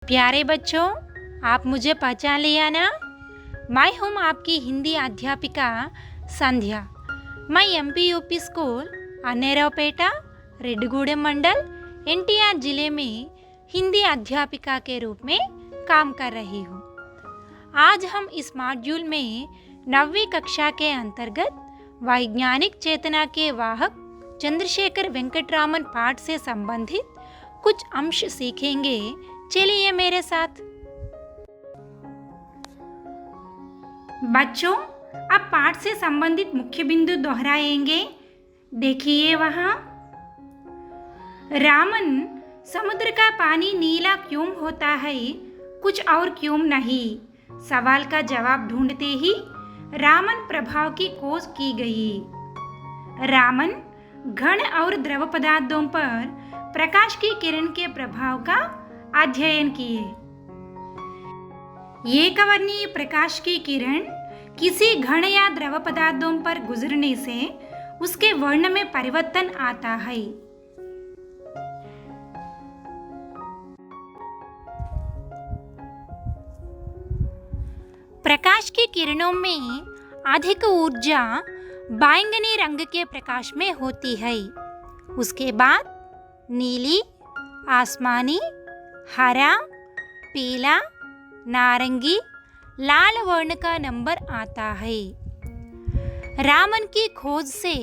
प्यारे बच्चों, आप मुझे पहचान लिया ना? मैं हूँ आपकी हिंदी अध्यापिका संध्या। मैं एमपी यूपी स्कूल अन्नेरावपेटा रेड्डगूडెం मंडल एनटीआर जिले में हिंदी अध्यापिका के रूप में काम कर रही हूँ। आज हम इस मॉड्यूल में 9वीं कक्षा के अंतर्गत वैज्ञानिक चेतना के वाहक चंद्रशेखर वेंकटरामन पाठ से संबंधित कुछ अंश सीखेंगे। चलिए मेरे साथ। बच्चों, अब पाठ से संबंधित मुख्य बिंदु दोहराएंगे। देखिए वहाँ, रामन, समुद्र का पानी नीला क्यों होता है, कुछ और क्यों नहीं? सवाल का जवाब ढूंढते ही रामन प्रभाव की खोज की गई। रामन घन और द्रव पदार्थों पर प्रकाश की किरण के प्रभाव का अध्ययन किए। एकवर्णीय प्रकाश की किरण किसी घन या द्रव पदार्थों पर गुजरने से उसके वर्ण में परिवर्तन आता है। प्रकाश की किरणों में अधिक ऊर्जा बैंगनी रंग के प्रकाश में होती है। उसके बाद नीली, आसमानी, हरा, पीला, नारंगी, लाल वर्ण का नंबर आता है। रामन की खोज से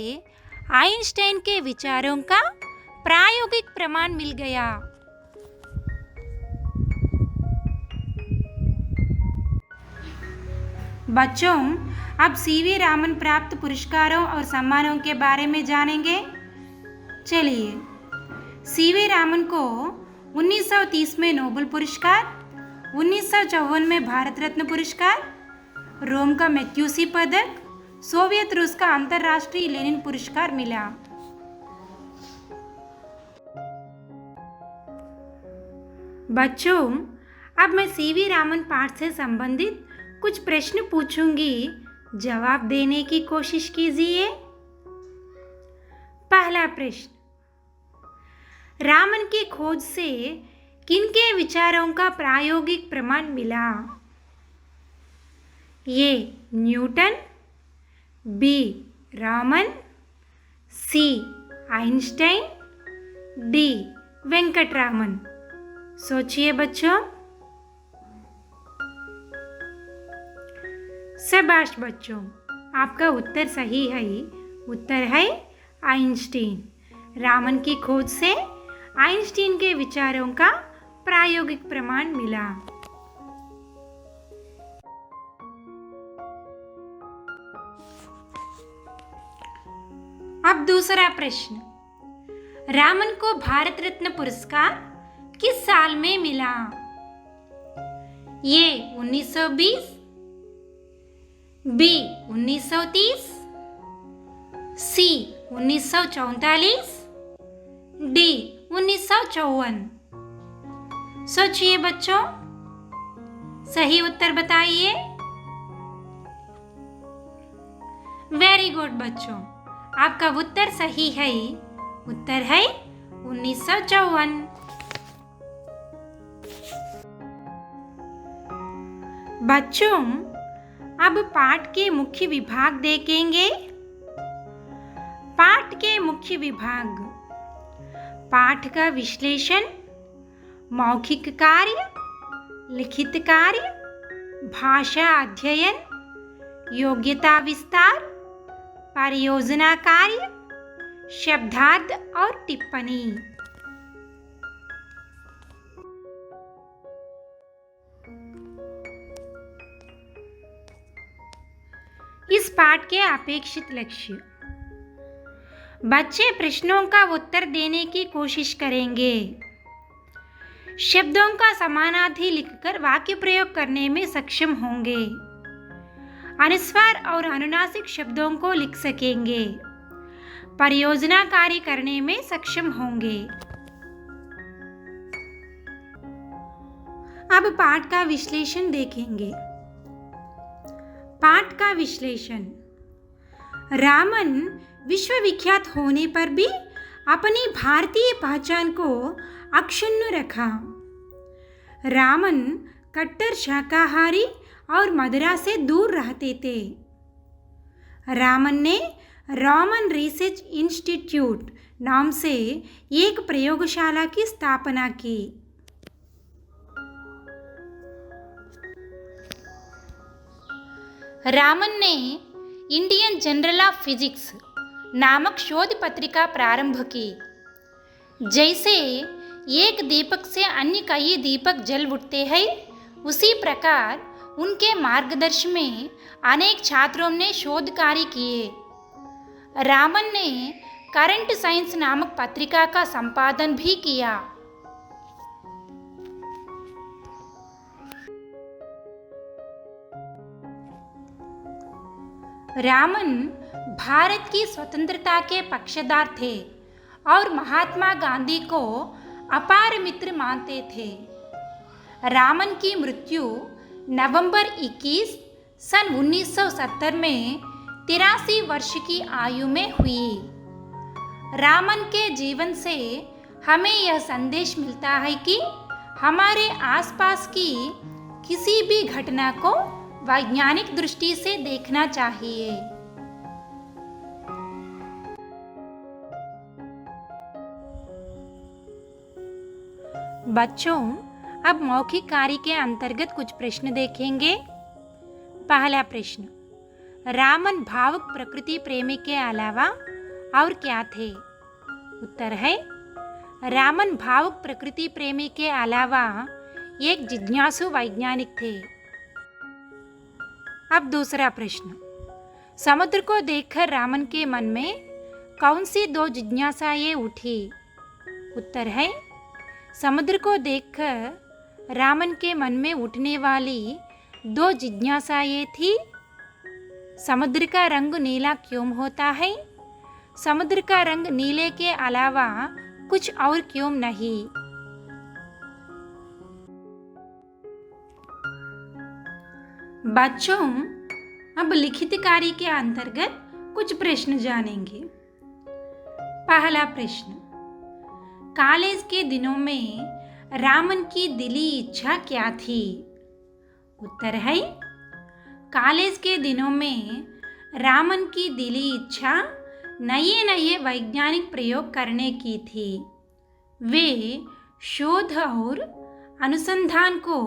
आइंस्टाइन के विचारों का प्रायोगिक प्रमाण मिल गया। बच्चों, अब सीवी रामन प्राप्त पुरस्कारों और सम्मानों के बारे में जानेंगे। चलिए, सीवी रामन को 1930 में नोबेल पुरस्कार, 1954 में भारत रत्न पुरस्कार, रोम का मैथ्यूसी पदक, सोवियत रूस का अंतर्राष्ट्रीय लेनिन पुरस्कार मिला। बच्चों, अब मैं सीवी रामन पाठ से संबंधित कुछ प्रश्न पूछूंगी, जवाब देने की कोशिश कीजिए। पहला प्रश्न, रामन की खोज से किनके विचारों का प्रायोगिक प्रमाण मिला? A. Newton, B. Raman, C. Einstein, D. Venkataraman. सोचिए बच्चों। शाबाश बच्चों, आपका उत्तर सही है। उत्तर है आइंस्टीन। रामन की खोज से आइंस्टीन के विचारों का प्रायोगिक प्रमाण मिला। अब दूसरा प्रश्न, रामन को भारत रत्न पुरस्कार किस साल में मिला? ए. 1920, बी. 1930, सी. 1944, डी. 1954। सोचिए बच्चों, सही उत्तर बताइए। वेरी गुड बच्चों, आपका उत्तर सही है। उत्तर है 1954। बच्चों, अब पाठ के मुख्य विभाग देखेंगे। पाठ के मुख्य विभाग: पाठ का विश्लेषण, मौखिक कार्य, लिखित कार्य, भाषा अध्ययन, योग्यता विस्तार, परियोजना कार्य, शब्दार्थ और टिप्पणी। इस पाठ के अपेक्षित लक्ष्य: बच्चे प्रश्नों का उत्तर देने की कोशिश करेंगे। शब्दों का समानार्थी लिखकर वाक्य प्रयोग करने में सक्षम होंगे। अनुस्वार और अनुनासिक शब्दों को लिख सकेंगे। परियोजना कार्य करने में सक्षम होंगे। अब पाठ का विश्लेषण देखेंगे। पाठ का विश्लेषण: रामन विश्वविख्यात होने पर भी अपनी भारतीय पहचान को अक्षुण्ण रखा। रामन कट्टर शाकाहारी और मदिरा से दूर रहते थे। रामन ने रामन रिसर्च इंस्टीट्यूट नाम से एक प्रयोगशाला की स्थापना की। रामन ने इंडियन जर्नल ऑफ फिजिक्स नामक शोध पत्रिका प्रारंभ की। जैसे एक दीपक से अन्य कई दीपक जल उठते हैं, उसी प्रकार उनके मार्गदर्शन में अनेक छात्रों ने शोध कार्य किए। रामन ने करंट साइंस नामक पत्रिका का संपादन भी किया। रामन भारत की स्वतंत्रता के पक्षधर थे और महात्मा गांधी को अपार मित्र मानते थे। रामन की मृत्यु नवंबर 21 सन 1970 में 83 वर्ष की आयु में हुई। रामन के जीवन से हमें यह संदेश मिलता है कि हमारे आसपास की किसी भी घटना को वैज्ञानिक दृष्टि से देखना चाहिए। बच्चों, अब मौखिक कार्य के अंतर्गत कुछ प्रश्न देखेंगे। पहला प्रश्न, रामन भावुक प्रकृति प्रेमी के अलावा और क्या थे? उत्तर है, रामन भावुक प्रकृति प्रेमी के अलावा एक जिज्ञासु वैज्ञानिक थे। अब दूसरा प्रश्न, समुद्र को देखकर रामन के मन में कौन सी दो जिज्ञासाएं उठी? उत्तर है, समुद्र को देखकर रामन के मन में उठने वाली दो जिज्ञासाएं थी। समुद्र का रंग नीला क्यों होता है? समुद्र का रंग नीले के अलावा कुछ और क्यों नहीं? बच्चों, अब लिखित कार्य के अंतर्गत कुछ प्रश्न जानेंगे। पहला प्रश्न, कॉलेज के दिनों में रामन की दिली इच्छा क्या थी? उत्तर है, कॉलेज के दिनों में रामन की दिली इच्छा नए नए वैज्ञानिक प्रयोग करने की थी। वे शोध और अनुसंधान को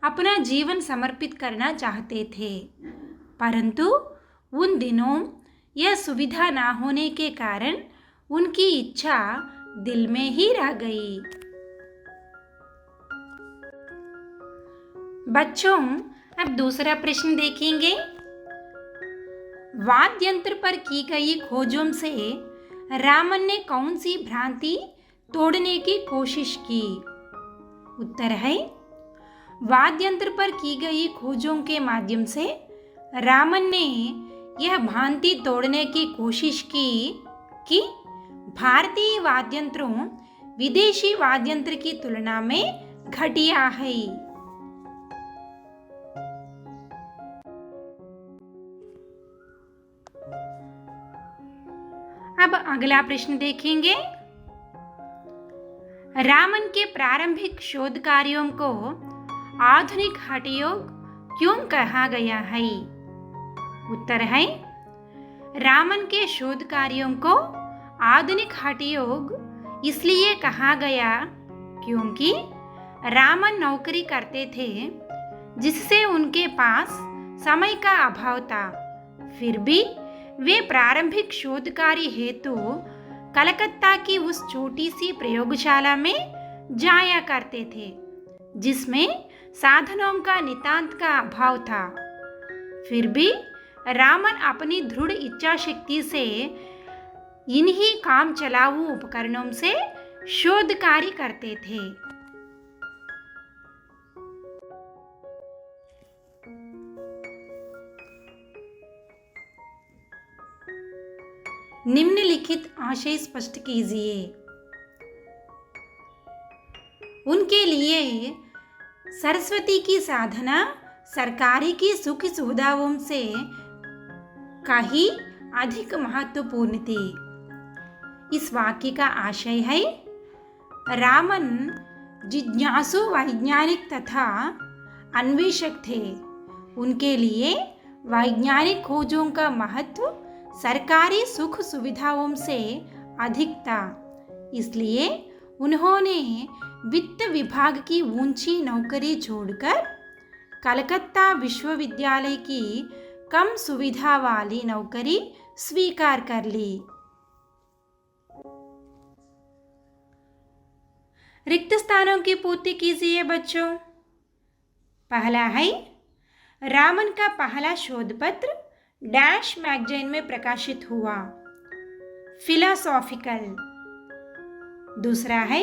अपना जीवन समर्पित करना चाहते थे, परंतु उन दिनों यह सुविधा ना होने के कारण उनकी इच्छा दिल में ही रह गई। बच्चों, अब दूसरा प्रश्न देखेंगे। वाद्य यंत्र पर की गई खोजों से रामन ने कौन सी भ्रांति तोड़ने की कोशिश की? उत्तर है, वाद्य यंत्र पर की गई खोजों के माध्यम से रामन ने यह भ्रांति तोड़ने की कोशिश की कि भारतीय वाद्ययंत्रों विदेशी वाद्ययंत्र की तुलना में घटिया है। अब अगला प्रश्न देखेंगे। रामन के प्रारंभिक शोध कार्यों को आधुनिक हठयोग क्यों कहा गया है? उत्तर है, रामन के शोध कार्यों को आधुनिक हठयोग इसलिए कहा गया क्योंकि रामन नौकरी करते थे जिससे उनके पास समय का अभाव था। फिर भी वे प्रारंभिक शोध कार्य हेतु कलकत्ता की उस छोटी सी प्रयोगशाला में जाया करते थे जिसमें साधनों का नितांत का अभाव था। फिर भी रामन अपनी दृढ़ इच्छा शक्ति से इन्हीं काम चलाऊ उपकरणों से शोध कार्य करते थे। निम्नलिखित आशय स्पष्ट कीजिए। उनके लिए सरस्वती की साधना सरकारी की सुख सुविधाओं से कहीं अधिक महत्वपूर्ण थी। इस वाक्य का आशय है, रामन जिज्ञासु वैज्ञानिक तथा अन्वेषक थे। उनके लिए वैज्ञानिक खोजों का महत्व सरकारी सुख सुविधाओं से अधिक था। इसलिए उन्होंने वित्त विभाग की ऊंची नौकरी छोड़कर कलकत्ता विश्वविद्यालय की कम सुविधा वाली नौकरी स्वीकार कर ली। रिक्त स्थानों की पूर्ति कीजिए बच्चों। पहला है, रामन का पहला शोध पत्र डैश मैगजीन में प्रकाशित हुआ, फिलोसॉफिकल। दूसरा है,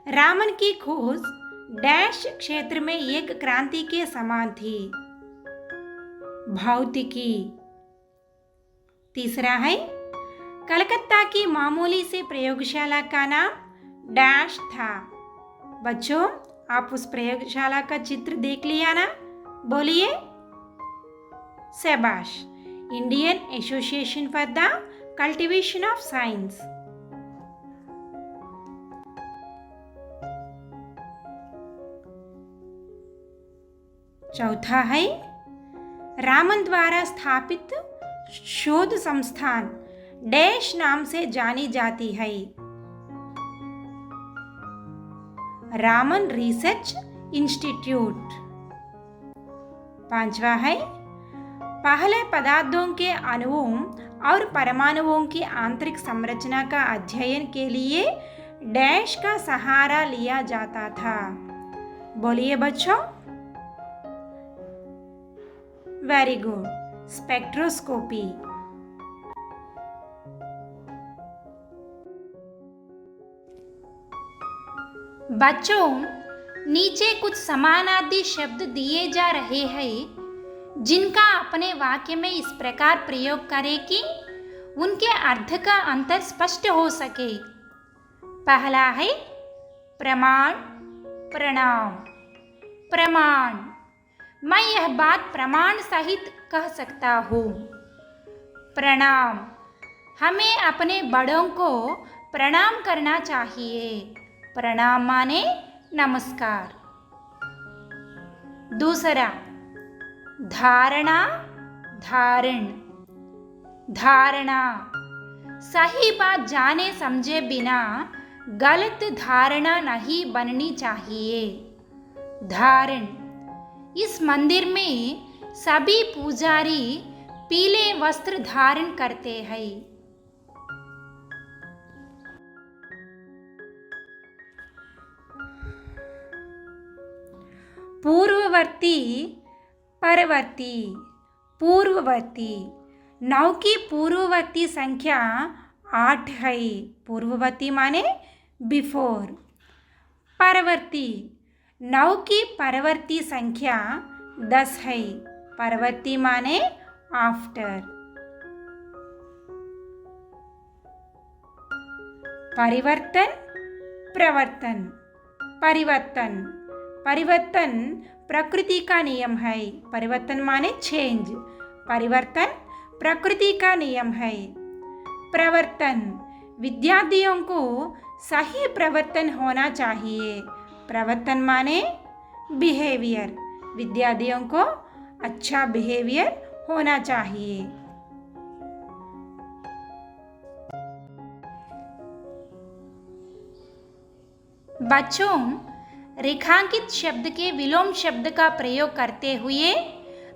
रामन की खोज डैश क्षेत्र में एक क्रांति के समान थी, भौतिकी। तीसरा है, कलकत्ता की मामूली से प्रयोगशाला का नाम डैश था। बच्चों, आप उस प्रयोगशाला का चित्र देख लिया ना? बोलिए। शाबाश। Indian association for the cultivation of science. चौथा है, रामन द्वारा स्थापित शोध संस्थान डैश नाम से जानी जाती है, रामन रिसर्च इंस्टीट्यूट। पांचवा है, पहले पदार्थों के अणुओं और परमाणुओं की आंतरिक संरचना का अध्ययन के लिए डैश का सहारा लिया जाता था। बोलिए बच्चों। Very good, spectroscopy. बच्चों, नीचे कुछ समानार्थी शब्द दिए जा रहे हैं जिनका अपने वाक्य में इस प्रकार प्रयोग करें कि उनके अर्थ का अंतर स्पष्ट हो सके। पहला है प्रमाण, प्रणाम। प्रमाण, मैं यह बात प्रमाण सहित कह सकता हूँ। प्रणाम, हमें अपने बड़ों को प्रणाम करना चाहिए। प्रणाम माने नमस्कार। दूसरा, धारणा, धारण। धारणा, सही बात जाने समझे बिना गलत धारणा नहीं बननी चाहिए। धारण, इस मंदिर में सभी पुजारी पीले वस्त्र धारण करते हैं। पूर्ववर्ती, परवर्ती। पूर्ववर्ती, 9 की पूर्ववर्ती संख्या 8 है। पूर्ववर्ती माने बिफोर। परवर्ती, 9 की परवर्ती संख्या 10 है। परवर्ती माने आफ्टर। परिवर्तन, प्रवर्तन। परिवर्तन, परिवर्तन प्रकृति का नियम है। परिवर्तन माने चेंज। परिवर्तन प्रकृति का नियम है। प्रवर्तन, विद्यार्थियों को सही प्रवर्तन होना चाहिए। प्रवर्तन माने बिहेवियर। विद्यार्थियों को अच्छा बिहेवियर होना चाहिए। बच्चों, रेखांकित शब्द के विलोम शब्द का प्रयोग करते हुए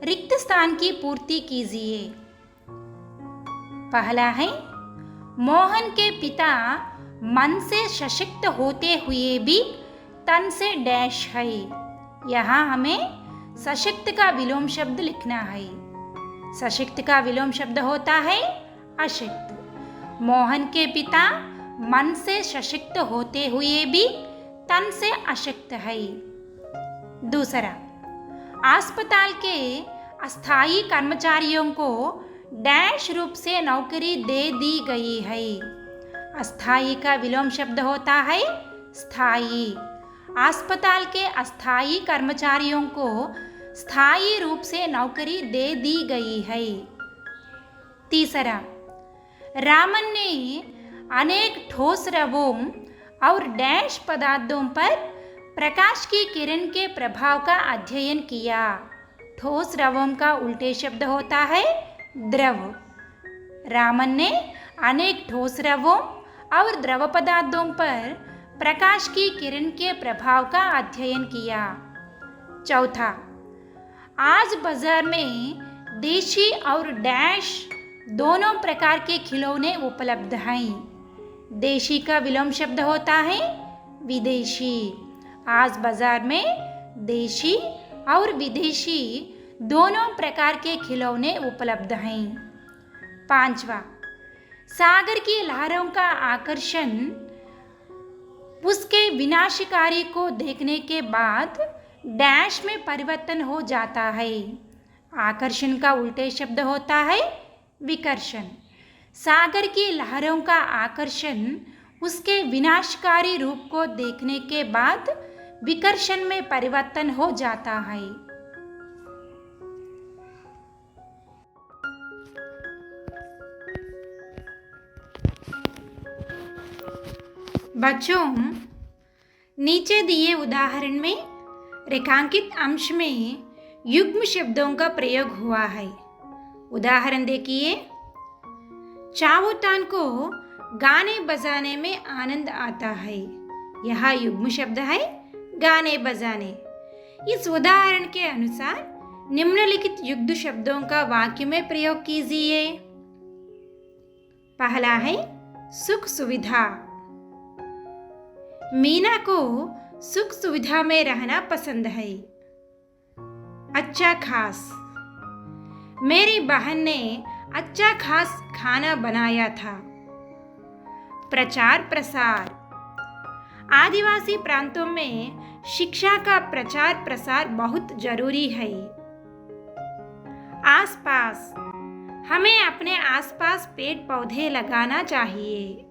रिक्त स्थान की पूर्ति कीजिए। पहला है, मोहन के पिता मन से सशक्त होते हुए भी तन से डैश है। यहाँ हमें सशक्त का विलोम शब्द लिखना है। सशक्त का विलोम शब्द होता है अशक्त। मोहन के पिता मन से सशक्त होते हुए भी तन से अशक्त है। दूसरा, अस्पताल के अस्थायी कर्मचारियों को डैश रूप से नौकरी दे दी गई है। अस्थायी का विलोम शब्द होता है स्थायी। अस्पताल के अस्थायी कर्मचारियों को स्थायी रूप से नौकरी दे दी गई है। तीसरा, रामन ने अनेक ठोस रवों और डैश पदार्थों पर प्रकाश की किरण के प्रभाव का अध्ययन किया। ठोस द्रवों का उल्टे शब्द होता है द्रव। रामन ने अनेक ठोस द्रवों और द्रव पदार्थों पर प्रकाश की किरण के प्रभाव का अध्ययन किया। चौथा, आज बाजार में देशी और डैश दोनों प्रकार के खिलौने उपलब्ध हैं। देशी का विलोम शब्द होता है विदेशी। आज बाजार में देशी और विदेशी दोनों प्रकार के खिलौने उपलब्ध हैं। पांचवा, सागर की लहरों का आकर्षण उसके विनाशकारी को देखने के बाद डैश में परिवर्तन हो जाता है। आकर्षण का उल्टे शब्द होता है विकर्षण। सागर की लहरों का आकर्षण उसके विनाशकारी रूप को देखने के बाद विकर्षण में परिवर्तन हो जाता है। बच्चों, नीचे दिए उदाहरण में रेखांकित अंश में युग्म शब्दों का प्रयोग हुआ है। उदाहरण देखिए। चावुतान को गाने बजाने में आनंद आता है। यह युग्म शब्द है गाने बजाने। इस उदाहरण के अनुसार निम्नलिखित युग्म शब्दों का वाक्य में प्रयोग कीजिए। पहला है सुख सुविधा। मीना को सुख सुविधा में रहना पसंद है। अच्छा खास। मेरी बहन ने अच्छा खास खाना बनाया था। प्रचार प्रसार। आदिवासी प्रांतों में शिक्षा का प्रचार प्रसार बहुत जरूरी है। आसपास। हमें अपने आसपास पेड़ पौधे लगाना चाहिए।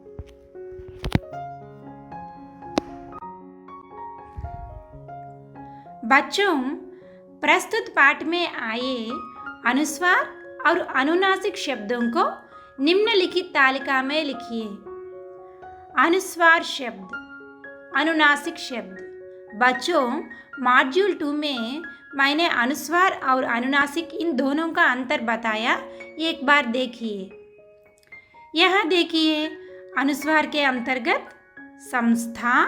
बच्चों, प्रस्तुत पाठ में आए अनुस्वार और अनुनासिक शब्दों को निम्नलिखित तालिका में लिखिए। अनुस्वार शब्द, अनुनासिक शब्द। बच्चों, मॉड्यूल 2 में मैंने अनुस्वार और अनुनासिक इन दोनों का अंतर बताया। एक बार देखिए। यह देखिए, अनुस्वार के अंतर्गत संस्था,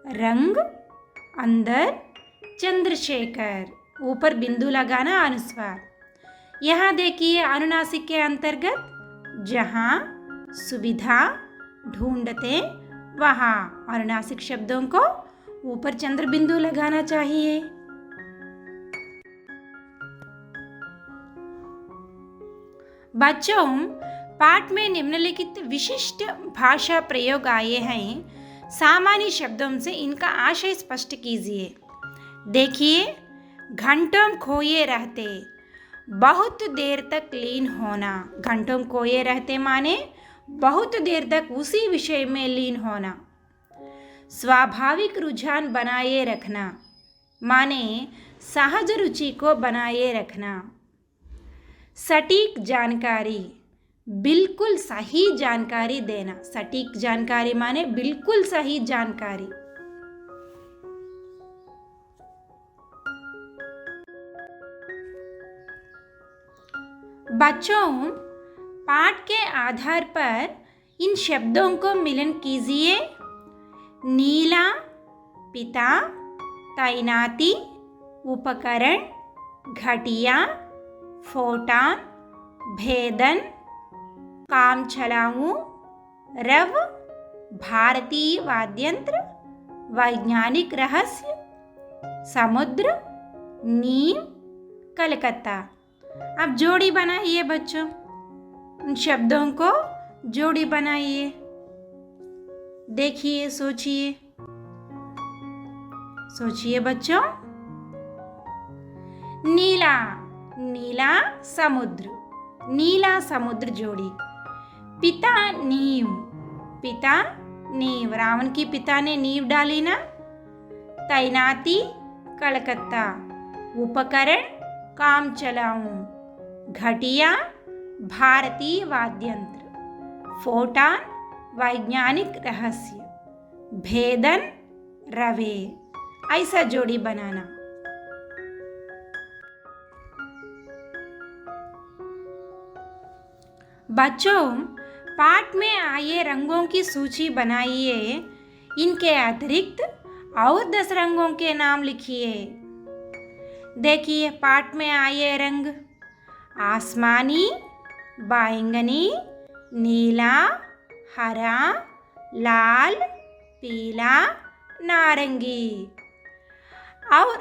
रंग, अंदर, चंद्रशेखर, ऊपर बिंदु लगाना अनुस्वार। यहाँ देखिए अनुनासिक के अंतर्गत जहाँ, सुविधा, ढूंढते, वहाँ। अनुनासिक शब्दों को ऊपर चंद्र बिंदु लगाना चाहिए। बच्चों, पाठ में निम्नलिखित विशिष्ट भाषा प्रयोग आए हैं। सामान्य शब्दों से इनका आशय स्पष्ट कीजिए। देखिए, घंटों खोए रहते, बहुत देर तक लीन होना। घंटों खोए रहते माने बहुत देर तक उसी विषय में लीन होना। स्वाभाविक रुझान बनाए रखना माने सहज रुचि को बनाए रखना। सटीक जानकारी, बिल्कुल सही जानकारी देना। सटीक जानकारी माने बिल्कुल सही जानकारी। बच्चों, पाठ के आधार पर इन शब्दों को मिलन कीजिए। नीला, पिता, तैनाती, उपकरण, घटिया, फोटान, भेदन, काम चलाऊं, रव, भारतीय वाद्यंत्र, वैज्ञानिक रहस्य, समुद्र, नीम, कलकत्ता। अब जोड़ी बनाइए बच्चों। उन शब्दों को जोड़ी बनाइए। देखिए, सोचिए। सोचिए बच्चों। नीला, नीला समुद्र, नीला समुद्र जोड़ी। पिता, नींव, पिता, नींव। रावण की पिता ने नींव डाली ना। तैनाती, कलकत्ता। उपकरण, काम चलाऊं। घटिया, भारतीय वाद्यंत्र। फोटान, वैज्ञानिक रहस्य। भेदन, रवे। ऐसा जोड़ी बनाना। बच्चों, पाठ में आए रंगों की सूची बनाइए। इनके अतिरिक्त और 10 रंगों के नाम लिखिए। देखिए पाठ में आए रंग: आसमानी, बैंगनी, नीला, हरा, लाल, पीला, नारंगी। और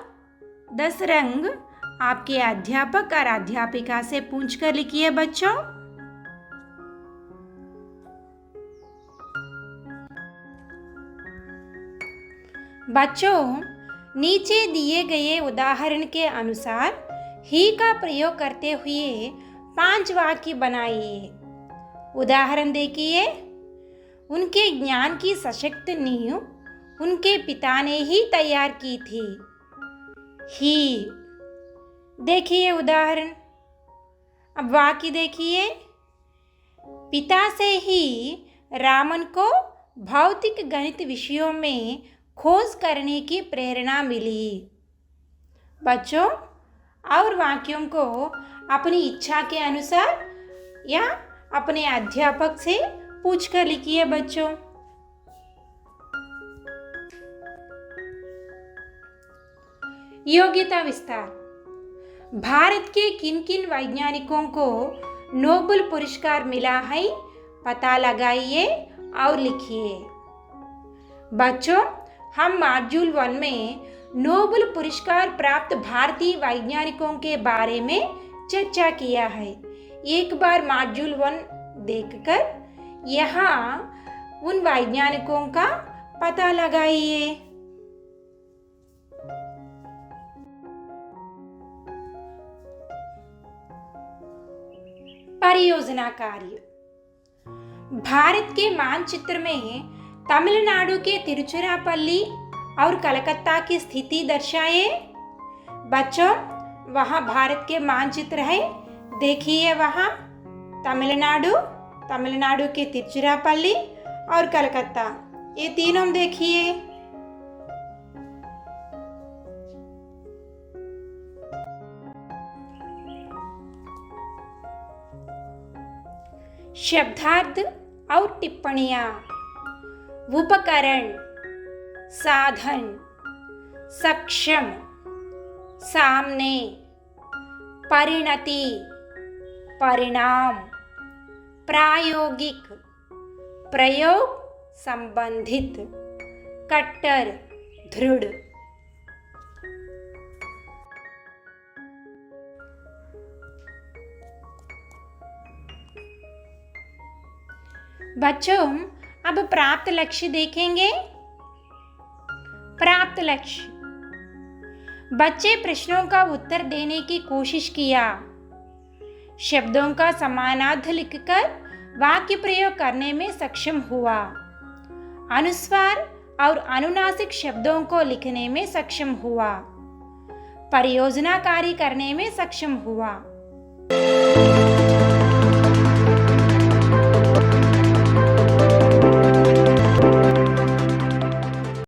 10 रंग आपके अध्यापक और अध्यापिका से पूछकर लिखिए बच्चों। बच्चों, नीचे दिए गए उदाहरण के अनुसार ही का प्रयोग करते हुए 5 वाक्य बनाइए। उदाहरण देखिए। उनके ज्ञान की सशक्त नींव उनके पिता ने ही तैयार की थी। ही। देखिए उदाहरण। अब वाक्य देखिए। पिता से ही रामन को भौतिक गणित विषयों में खोज करने की प्रेरणा मिली। बच्चों, और वाक्यों को अपनी इच्छा के अनुसार या अपने अध्यापक से पूछकर लिखिए बच्चों। योग्यता विस्तार। भारत के किन किन वैज्ञानिकों को नोबेल पुरस्कार मिला है, पता लगाइए और लिखिए। बच्चों, हम मॉड्यूल 1 में नोबेल पुरस्कार प्राप्त भारतीय वैज्ञानिकों के बारे में चर्चा किया है। एक बार मॉड्यूल 1 देखकर यहाँ उन वैज्ञानिकों का पता लगाइए। परियोजना कार्य। भारत के मानचित्र में तमिलनाडु के तिरुचिरापल्ली और कलकत्ता की स्थिति दर्शाइए। बच्चों, वहाँ भारत के मानचित्र है। देखिए वहाँ तमिलनाडु के तिरुचिरापल्ली और कलकत्ता, ये तीनों देखिए। शब्दार्थ और टिप्पणियाँ। उपकरण, साधन, सक्षम, सामने, परिणति, परिणाम, प्रायोगिक, प्रयोग, संबंधित, कट्टर, दृढ़। बच्चों, अब प्राप्त लक्ष्य देखेंगे। प्राप्त लक्ष्य। बच्चे प्रश्नों का उत्तर देने की कोशिश किया। शब्दों का समानार्थ लिखकर वाक्य प्रयोग करने में सक्षम हुआ। अनुस्वार और अनुनासिक शब्दों को लिखने में सक्षम हुआ। परियोजना कार्य करने में सक्षम हुआ।